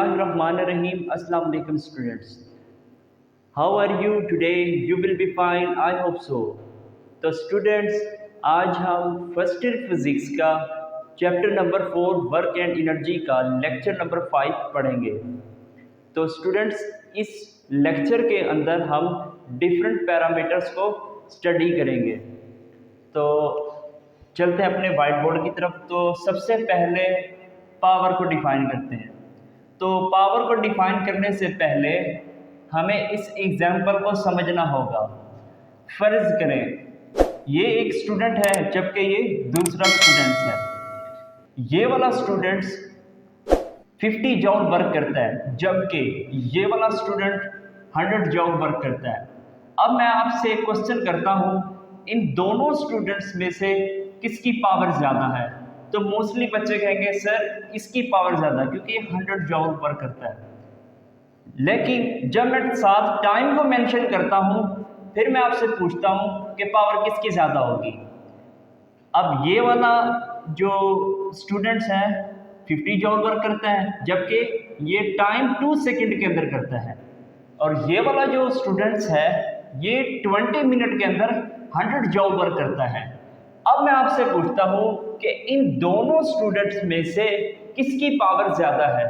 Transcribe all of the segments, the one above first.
Bismillahirrahmanirrahim. Assalamu alaikum students. How are you today? You will be fine. I hope so. तो students, आज हम first year physics का chapter number 4 work and energy का lecture number 5 पढ़ेंगे। तो students, इस lecture के अंदर हम डिफरेंट पैरामीटर्स को स्टडी करेंगे। तो चलते हैं अपने वाइट बोर्ड की तरफ। तो सबसे पहले पावर को डिफाइन करते हैं। तो पावर को डिफाइन करने से पहले हमें इस एग्जाम्पल को समझना होगा। फर्ज करें ये एक स्टूडेंट है जबकि ये दूसरा स्टूडेंट है। ये वाला स्टूडेंट 50 जॉल वर्क करता है जबकि ये वाला स्टूडेंट 100 जॉल वर्क करता है। अब मैं आपसे एक क्वेश्चन करता हूँ, इन दोनों स्टूडेंट्स में से किसकी पावर ज़्यादा है? तो मोस्टली बच्चे कहेंगे सर इसकी पावर ज़्यादा क्योंकि ये 100 जॉल वर्क करता है। लेकिन जब मैं साथ टाइम को मेंशन करता हूँ फिर मैं आपसे पूछता हूँ कि पावर किसकी ज़्यादा होगी। अब ये वाला जो स्टूडेंट्स है 50 जॉल वर्क करता है जबकि ये टाइम 2 सेकंड के अंदर करता है, और ये वाला जो स्टूडेंट्स है ये 20 मिनट के अंदर 100 जॉल वर्क करता है। अब मैं आपसे पूछता हूँ कि इन दोनों स्टूडेंट्स में से किसकी पावर ज़्यादा है?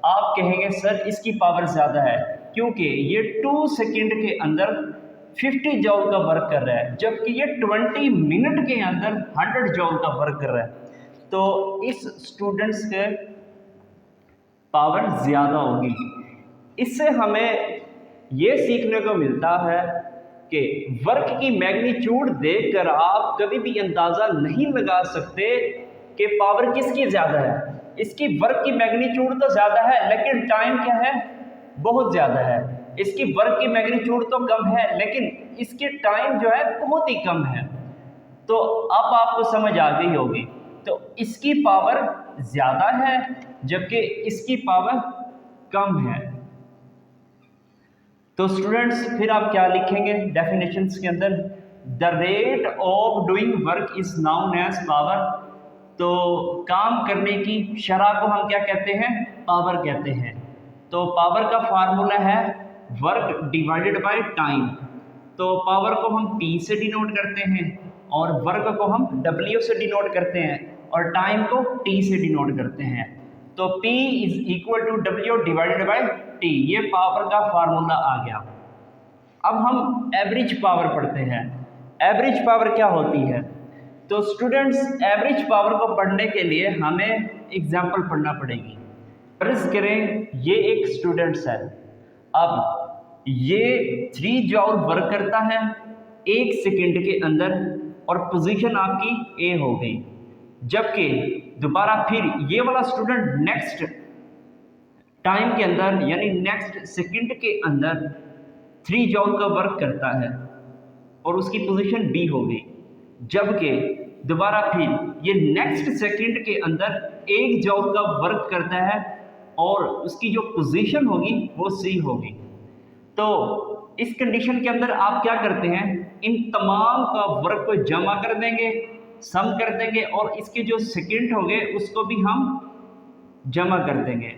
आप कहेंगे सर इसकी पावर ज़्यादा है क्योंकि ये 2 सेकंड के अंदर 50 जॉल का वर्क कर रहा है जबकि ये 20 मिनट के अंदर 100 जॉल का वर्क कर रहा है। तो इस स्टूडेंट्स के पावर ज़्यादा होगी। इससे हमें ये सीखने को मिलता है कि वर्क की मैग्नीट्यूड देखकर आप कभी भी अंदाज़ा नहीं लगा सकते कि पावर किसकी ज़्यादा है। इसकी वर्क की मैग्नीट्यूड तो ज़्यादा है लेकिन टाइम क्या है, बहुत ज़्यादा है। इसकी वर्क की मैग्नीट्यूड तो कम है लेकिन इसकी टाइम जो है बहुत ही कम है। तो अब आपको समझ आ गई होगी। तो इसकी पावर ज़्यादा है जबकि इसकी पावर कम है। तो स्टूडेंट्स फिर आप क्या लिखेंगे डेफिनेशंस के अंदर? The rate of doing work is known as power. तो काम करने की शरह को हम क्या कहते हैं? पावर कहते हैं। तो पावर का फार्मूला है वर्क डिवाइडेड बाय टाइम। तो पावर को हम P से डिनोट करते हैं और वर्क को हम W से डिनोट करते हैं और टाइम को T से डिनोट करते हैं। तो P is equal to W divided by T। ये पावर का फार्मूला आ गया। अब हम एवरेज पावर पढ़ते हैं। एवरेज पावर क्या होती है? तो स्टूडेंट्स, एवरेज पावर को पढ़ने के लिए हमें एग्जाम्पल पढ़ना पड़ेगी। फर्ज करें ये एक स्टूडेंट्स है। अब ये 3 जॉल वर्क करता है 1 सेकंड के अंदर और पोजीशन आपकी A हो गई, जबकि दोबारा फिर ये वाला स्टूडेंट नेक्स्ट टाइम के अंदर यानी नेक्स्ट सेकंड के अंदर 3 जॉल का वर्क करता है और उसकी पोजीशन B हो गई, जबकि दोबारा फिर ये नेक्स्ट सेकंड के अंदर 1 जॉल का वर्क करता है और उसकी जो पोजीशन होगी वो C होगी। तो इस कंडीशन के अंदर आप क्या करते हैं? इन तमाम का वर्क को जमा कर देंगे, सम कर देंगे और इसके जो सेकंड होंगे उसको भी हम जमा कर देंगे।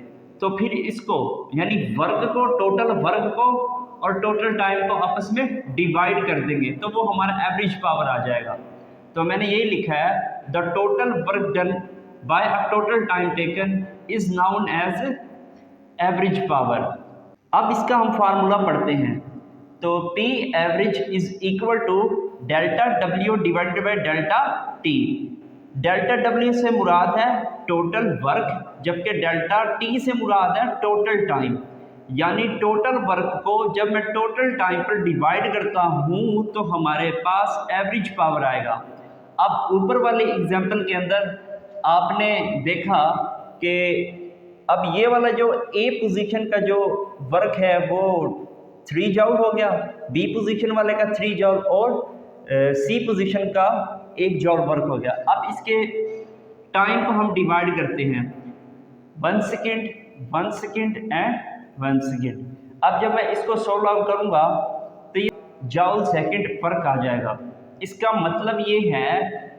तो फिर इसको यानी वर्क को, टोटल वर्क को और टोटल टाइम को आपस में डिवाइड कर देंगे तो वो हमारा एवरेज पावर आ जाएगा। तो मैंने यही लिखा है the total work done by a total time taken is known as average power. अब इसका हम फार्मूला पढ़ते हैं। तो P average is equal to delta W divided by delta T। Delta W से मुराद है टोटल वर्क जबकि डेल्टा T से मुराद है टोटल टाइम। यानी टोटल वर्क को जब मैं टोटल टाइम पर डिवाइड करता हूँ तो हमारे पास एवरेज पावर आएगा। अब ऊपर वाले एग्जाम्पल के अंदर आपने देखा कि अब ये वाला जो A पोजीशन का जो वर्क है वो 3 जॉल हो गया, B पोजीशन वाले का 3 जॉल और C पोजीशन का 1 जॉल वर्क हो गया। अब इसके टाइम को हम डिवाइड करते हैं 1 सेकेंड, 1 सेकेंड एंड 1 सेकेंड। अब जब मैं इसको सोल्व आउट करूँगा तो ये जॉल सेकेंड फर्क आ जाएगा। इसका मतलब ये है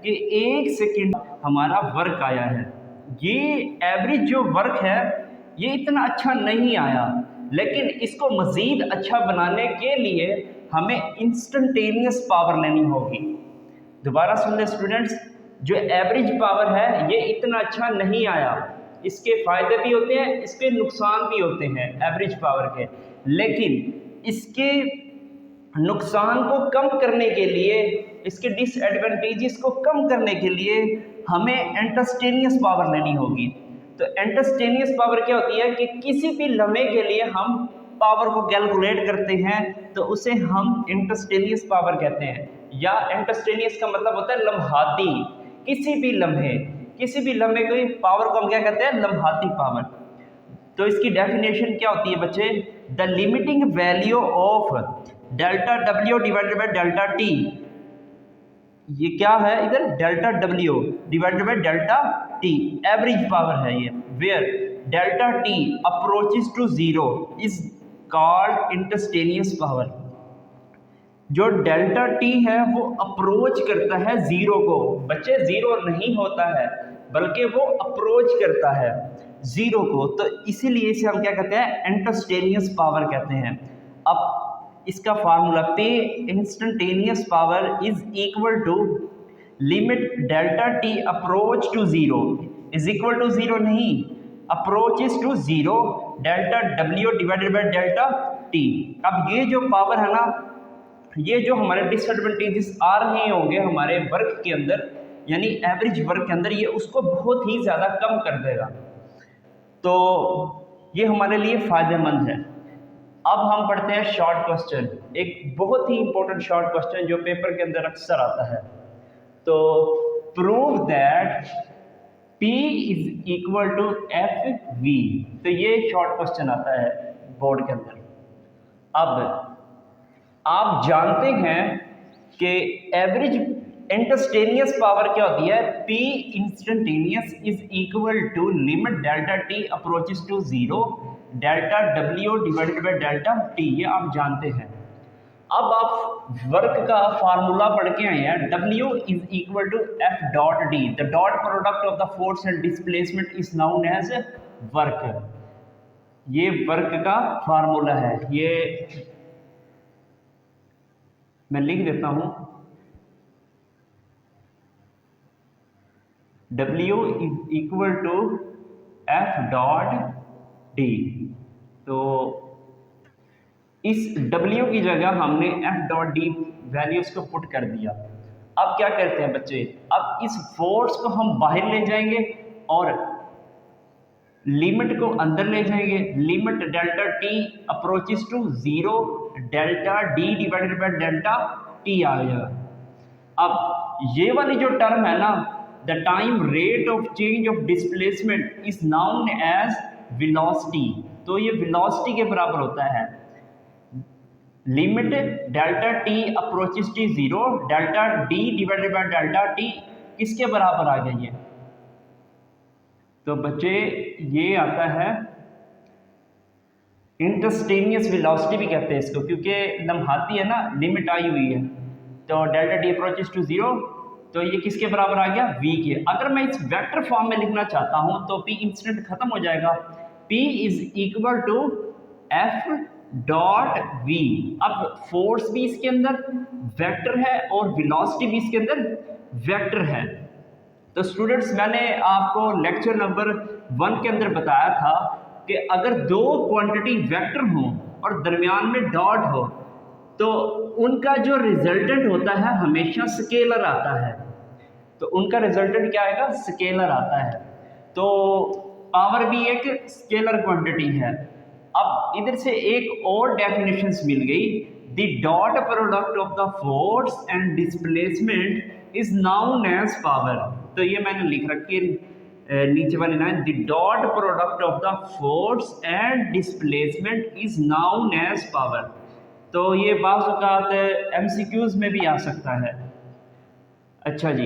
कि 1 सेकेंड हमारा वर्क आया है। ये एवरेज जो वर्क है ये इतना अच्छा नहीं आया, लेकिन इसको मज़ीद अच्छा बनाने के लिए हमें इंस्टेंटेनियस पावर लेनी होगी। दोबारा सुन ले स्टूडेंट्स, जो एवरेज पावर है ये इतना अच्छा नहीं आया, इसके फ़ायदे भी होते हैं, इसके नुकसान भी होते हैं एवरेज पावर के, लेकिन इसके नुकसान को कम करने के लिए, इसके डिसएडवांटेजेस को कम करने के लिए हमें इंस्टेंटेनियस पावर लेनी होगी। तो इंस्टेंटेनियस पावर क्या होती है कि किसी भी लम्हे के लिए हम पावर को कैलकुलेट करते हैं तो उसे हम इंस्टेंटेनियस पावर कहते हैं, या इंस्टेंटेनियस का मतलब होता है लम्हाती। किसी भी लम्हे की पावर को हम क्या कहते हैं? लम्हाती पावर। तो इसकी डेफिनेशन क्या होती है बच्चे? The limiting value of delta W divided by delta T, ये क्या है इधर? Delta W divided by delta T, average power है ये, where delta T approaches to zero is called instantaneous power. जो डेल्टा टी है वो अप्रोच करता है जीरो को, बच्चे जीरो नहीं होता है बल्कि वो अप्रोच करता है जीरो को, तो इसीलिए इसे हम क्या कहते हैं? इंस्टेंटेनियस पावर कहते हैं। अब इसका फार्मूला पे instantaneous power is equal to limit delta t approach to zero is equal to zero नहीं, approaches to zero delta W divided by delta t. अब ये जो पावर है ना, ये जो हमारे डिसएडवांटेजेस आ रहे होंगे हमारे वर्क के अंदर, यानी एवरेज वर्क के अंदर, ये उसको बहुत ही ज़्यादा कम कर देगा, तो ये हमारे लिए फ़ायदेमंद है। अब हम पढ़ते हैं शॉर्ट क्वेश्चन, एक बहुत ही इंपॉर्टेंट शॉर्ट क्वेश्चन जो पेपर के अंदर अक्सर आता है। तो prove that P is equal to F V, तो ये शॉर्ट क्वेश्चन आता है बोर्ड के अंदर। अब आप जानते हैं कि एवरेज इंस्टेंटेनियस पावर क्या होती है? P instantaneous is equal to limit delta T approaches to zero delta W divided by delta T, ये आप जानते हैं। अब आप वर्क का फार्मूला पढ़ के आए हैं, W is equal to F dot D, the dot product of the force and displacement is known as work. ये वर्क का फार्मूला है, ये मैं लिख देता हूं, W is equal to F dot D. तो इस W की जगह हमने एफ डॉट डी वैल्यूज को पुट कर दिया। अब क्या करते हैं बच्चे? अब इस फोर्स को हम बाहर ले जाएंगे और लिमिट को अंदर ले जाएंगे। Limit delta T approaches to zero delta d divided by delta t आ गया। अब ये वाली जो टर्म है ना, the time rate of change of displacement is known as velocity, तो ये वेलोसिटी के बराबर होता है। Limit delta T approaches to zero delta d divided by delta t किसके बराबर आ गई है? तो बच्चे ये आता है इंस्टेंटेनियस वेलोसिटी भी कहते हैं इसको, क्योंकि लम्हाती है ना, लिमिट आई हुई है, तो delta T approaches to zero, तो ये किसके बराबर आ गया? v के। अगर मैं इस वेक्टर फॉर्म में लिखना चाहता हूं तो p इंस्टेंट खत्म हो जाएगा, p is equal to f dot v। अब फोर्स भी इसके अंदर वेक्टर है और वेलोसिटी भी इसके अंदर वेक्टर है। तो स्टूडेंट्स, मैंने आपको लेक्चर नंबर 1 के अंदर बताया था कि अगर दो क्वांटिटी वेक्टर हो और दरमियान में डॉट हो तो उनका जो रिजल्टेंट होता है हमेशा स्केलर आता है। तो उनका रिजल्टेंट क्या आएगा? स्केलर आता है। तो पावर भी एक स्केलर क्वांटिटी है। अब इधर से एक और डेफिनेशंस मिल गई, the dot product of the force and displacement is known as power. तो ये मैंने लिख रखी है नीचे वाली line, the dot product of the force and displacement is known as power. तो ये बाज़ औक़ात MCQs में भी आ सकता है। अच्छा जी,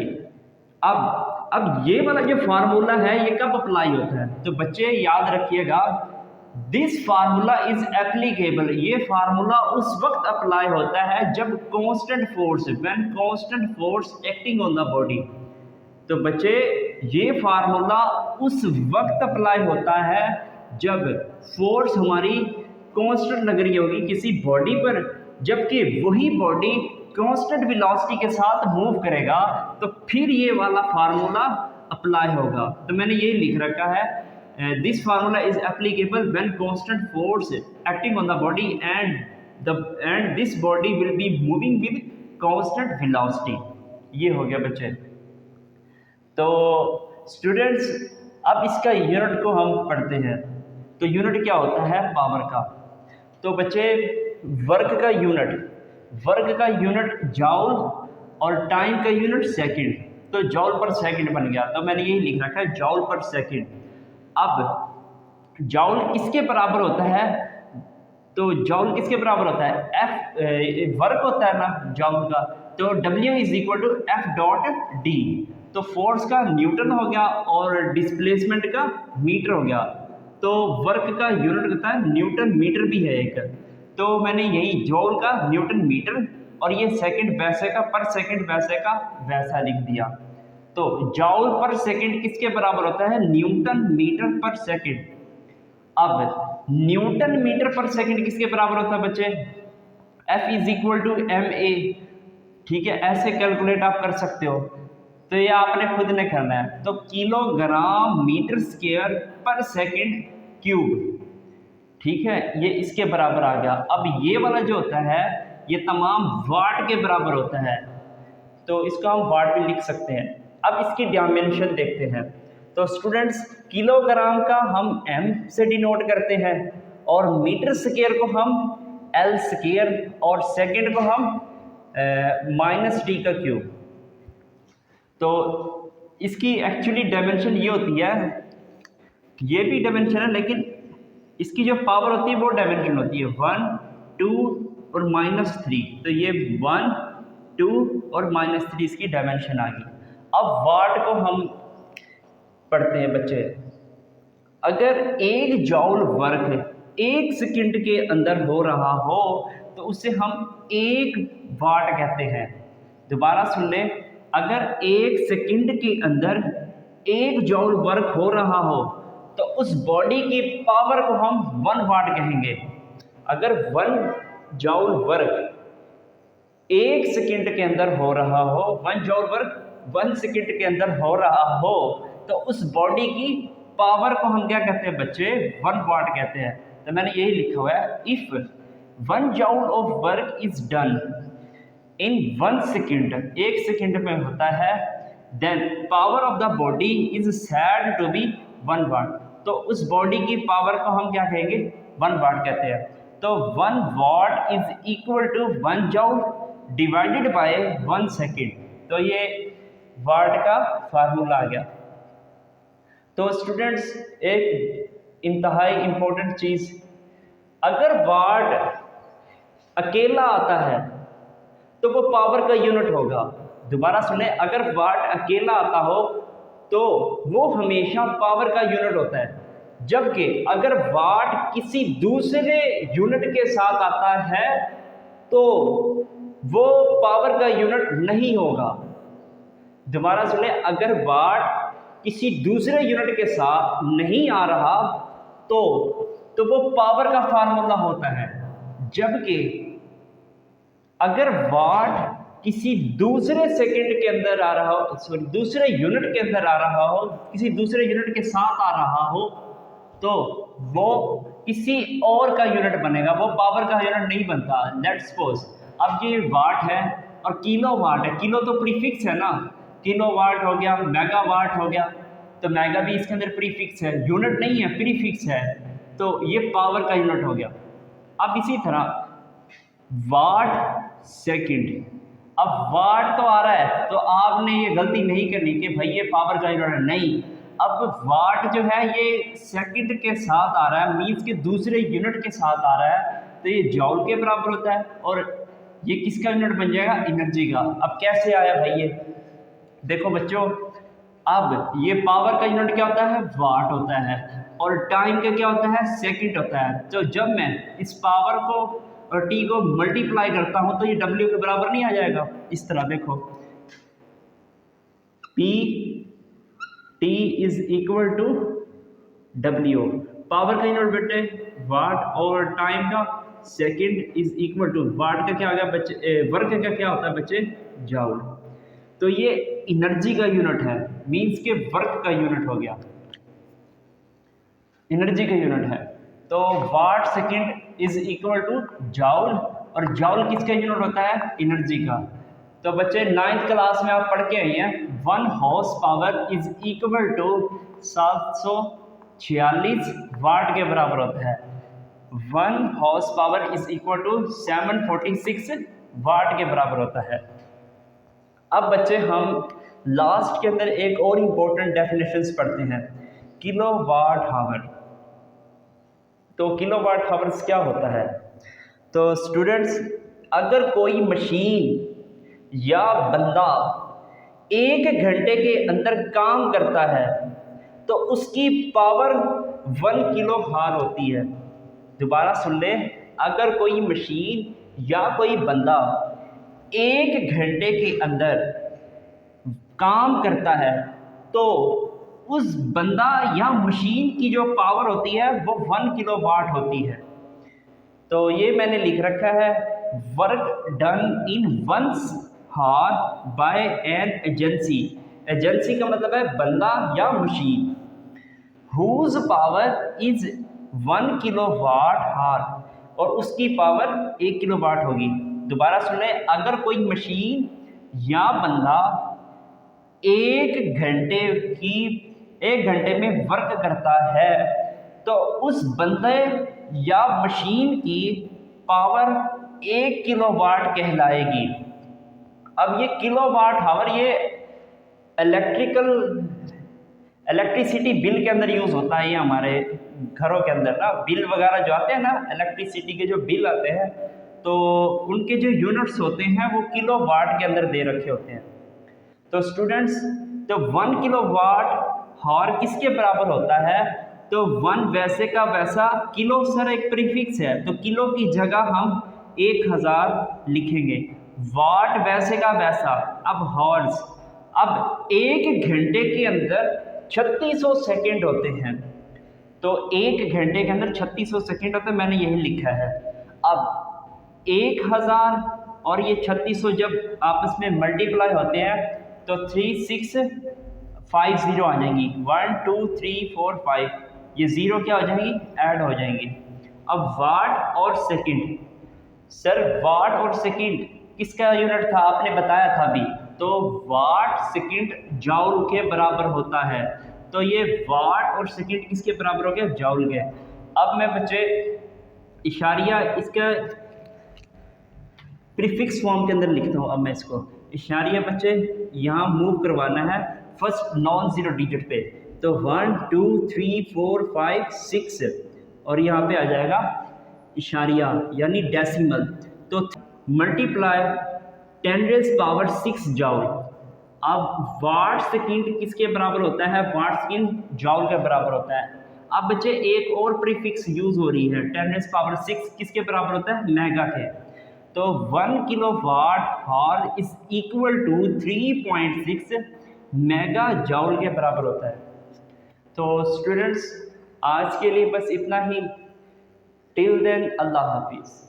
अब ये वाला जो फार्मूला है ये कब अप्लाई होता है? तो बच्चे याद रखिएगा, दिस फार्मूला इज एप्लीकेबल, ये फार्मूला उस वक्त अप्लाई होता है जब constant force, when constant force acting on the body. तो बच्चे ये फार्मूला उस वक्त अप्लाई होता है जब फोर्स हमारी कांस्टेंट लग रही होगी किसी बॉडी पर, जबकि वही बॉडी कांस्टेंट वेलोसिटी के साथ मूव करेगा, तो फिर ये वाला फार्मूला अप्लाई होगा। तो मैंने ये लिख रखा है, this formula is applicable when constant force acting on the body and this body will be moving with constant velocity. ये हो गया बच्चे। तो स्टूडेंट्स अब इसका यूनिट को हम पढ़ते हैं। तो यूनिट क्या होता है पावर का? तो बच्चे वर्क का यूनिट जॉल और टाइम का यूनिट सेकंड। तो जॉल पर सेकंड बन गया, तो मैंने यही लिख रखा है जॉल पर सेकंड। अब जॉल किसके बराबर होता है? तो जॉल किसके बराबर होता है? एफ वर्क होता है ना जॉल का, तो W is equal to F dot D. तो फोर्स का न्यूटन हो गया और डिस्प्लेसमेंट का मीटर हो गया। तो वर्क का यूनिट होता है न्यूटन मीटर भी है एक। तो मैंने यही जॉल का न्यूटन मीटर और ये सेकंड वैसे का पर सेकंड वैसे का वैसा लिख दिया। तो जॉल पर सेकंड किसके बराबर होता है? Newton meter per second. अब न्यूटन मीटर पर सेकंड किसके बराबर होता है बच्चे? F is equal to MA। ठीक है, ऐसे कैलकुलेट आप कर सकते हो। तो ये आपने खुद ने करना है। तो किलोग्राम मीटर स्क्वायर पर सेकंड क्यूब, ठीक है, ये इसके बराबर आ गया। अब ये वाला जो होता है ये तमाम वाट के बराबर होता है, तो इसको हम वाट भी लिख सकते हैं। अब इसकी डायमेंशन देखते हैं। तो स्टूडेंट्स किलोग्राम का हम M से डिनोट करते हैं और मीटर स्क्वायर को हम L स्क्वायर और सेकंड को हम -d का क्यूब। तो इसकी एक्चुअली डायमेंशन ये होती है, ये भी डायमेंशन है, लेकिन इसकी जो पावर होती है वो डायमेंशन होती है 1, 2 और -3। तो ये 1, 2 और -3 इसकी डायमेंशन आ गई। अब वाट को हम पढ़ते हैं बच्चे। अगर एक जॉल वर्क 1 सेकंड के अंदर हो रहा हो तो उसे हम 1 वाट कहते हैं। दोबारा सुन लें, अगर 1 सेकंड के अंदर 1 जॉल वर्क हो रहा हो तो उस बॉडी की पावर को हम 1 वाट कहेंगे। अगर 1 जॉल वर्क 1 सेकंड के अंदर हो रहा हो, 1 जॉल वर्क 1 सेकंड के अंदर हो रहा हो, तो उस बॉडी की पावर को हम क्या कहते हैं बच्चे? 1 वाट कहते हैं। तो मैंने यही लिखा हुआ है, if 1 joule of work is done in 1 second, 1 second में होता है, then power of the body is said to be 1 watt. तो उस बॉडी की पावर को हम क्या कहेंगे? 1 वाट कहते हैं। तो 1 watt is equal to 1 joule divided by 1 second. तो ये वाट का फार्मूला आ गया। तो स्टूडेंट्स एक इंतहाई इम्पोर्टेंट चीज़, अगर वाट अकेला आता है तो वो पावर का यूनिट होगा। दोबारा सुने, अगर वाट अकेला आता हो तो वो हमेशा पावर का यूनिट होता है। जबकि अगर वाट किसी दूसरे यूनिट के साथ आता है तो वो पावर का यूनिट नहीं होगा। दोबारा सुने, अगर वाट किसी दूसरे यूनिट के साथ नहीं आ रहा तो वो पावर का फार्मूला होता है। जबकि अगर वाट किसी दूसरे सेकंड के अंदर आ रहा हो, सॉरी दूसरे यूनिट के अंदर आ रहा हो, किसी दूसरे यूनिट के साथ आ रहा हो, तो वो किसी और का यूनिट बनेगा, वो पावर का यूनिट नहीं बनता। लेट्स सपोज अब ये वाट है और किलो वाट है। किलो तो प्रीफिक्स है ना, किलो वाट हो गया, मेगा वाट हो गया, तो मेगा भी इसके अंदर प्रीफिक्स है, यूनिट नहीं है, प्रीफिक्स है। तो ये पावर का यूनिट हो गया। अब इसी तरह वाट सेकंड, अब वाट तो आ रहा है तो आपने ये गलती नहीं करनी कि भाई ये पावर का यूनिट है, नहीं। अब वाट जो है ये सेकंड के साथ आ रहा है, मीन्स के दूसरे यूनिट के साथ आ रहा है, तो ये जॉल के बराबर होता है और ये किसका यूनिट बन जाएगा? एनर्जी का। अब कैसे आया भाई ये? देखो बच्चों, अब ये पावर का यूनिट क्या होता है? वाट होता है, और टाइम का क्या होता है? सेकंड होता है। तो जब मैं इस पावर को और टी को मल्टीप्लाई करता हूं तो ये डब्ल्यू के बराबर नहीं आ जाएगा? इस तरह देखो, P T is equal to W. Power का यूनिट बेटे वाट और टाइम का second is equal to watt का क्या हो गया बच्चे, वर्क का क्या होता है बच्चे, जूल। तो ये एनर्जी का यूनिट है, मींस के वर्क का यूनिट हो गया, एनर्जी का यूनिट है। तो watt second is equal to joule, और जूल किसका यूनिट होता है, एनर्जी का। तो बच्चे 9th क्लास में आप पढ़ के आई हैं 1 horse power is equal to 746 watt के बराबर होता है। 1 horse power is equal to 746 watt के बराबर होता है। अब बच्चे हम लास्ट के अंदर एक और इम्पोर्टेंट डेफिनेशंस पढ़ते हैं, किलोवाट हावर। तो किलोवाट हावर्स क्या होता है। तो स्टूडेंट्स, अगर कोई मशीन या बंदा 1 घंटे के अंदर काम करता है तो उसकी पावर 1 किलो हार होती है। दोबारा सुन ले, अगर कोई मशीन या कोई बंदा 1 घंटे के अंदर काम करता है तो उस बंदा या मशीन की जो पावर होती है वो 1 किलोवाट होती है। तो ये मैंने लिख रखा है, वर्क डन इन 1 हार बाय एन एजेंसी। एजेंसी का मतलब है बंदा या machine, whose power is 1 kilowatt hour, और उसकी पावर 1 किलोवाट होगी। दोबारा सुन ले, अगर कोई मशीन या बंदा 1 घंटे में वर्क करता है तो उस बंदे या मशीन की पावर 1 किलोवाट कहलाएगी। अब ये किलोवाट हावर ये इलेक्ट्रिसिटी बिल के अंदर यूज़ होता है। ये हमारे घरों के अंदर ना बिल वगैरह जो आते हैं ना, इलेक्ट्रिसिटी के जो बिल आते हैं तो उनके जो यूनिट्स होते हैं वो किलोवाट के अंदर दे रखे होते हैं। तो स्टूडेंट्स, तो 1 किलोवाट हावर किसके बराबर होता है, तो 1 वैसे का वैसा, किलो सर एक प्रीफिक्स है तो किलो की जगह हम 1000 लिखेंगे, वाट वैसे का वैसा, अब हॉर्स। अब 1 घंटे के अंदर 3600 सेकेंड होते हैं, तो 1 घंटे के अंदर 3600 सेकेंड होते हैं, मैंने यही लिखा है। अब 1000 और ये 3600 जब आपस में मल्टीप्लाई होते हैं तो 3650 आ जाएंगी, 1 2 3 4 5, ये ज़ीरो क्या हो जाएंगी, ऐड हो जाएंगी। अब वाट और सेकंड, सर वाट और सेकंड किसका यूनिट था, आपने बताया था अभी, तो वाट सेकंड जूल के बराबर होता है। तो ये वाट और सेकंड किसके बराबर हो गया, जूल के। अब मैं बच्चे इशारिया इसका प्रीफिक्स फॉर्म के अंदर लिखता हूँ। अब मैं इसको इशारिया बच्चे यहाँ मूव करवाना है फर्स्ट नॉन ज़ीरो डिजिट पे, तो 1 2 3 4 5 6 और यहाँ पे आ जाएगा इशारिया यानी डेसिमल, तो मल्टीप्लाई 10⁻⁶ जूल। अब वाट सेकंड किसके बराबर होता है, वाट सेकंड जूल के बराबर होता है। अब बच्चे एक और प्रीफिक्स यूज हो रही है, 10⁻⁶ किसके बराबर होता है, मेगा के। तो 1 kilowatt hour is equal to 3.6 mega joule के बराबर होता है। तो स्टूडेंट्स, आज के लिए बस इतना ही। टिल देन, अल्लाह हाफिज़।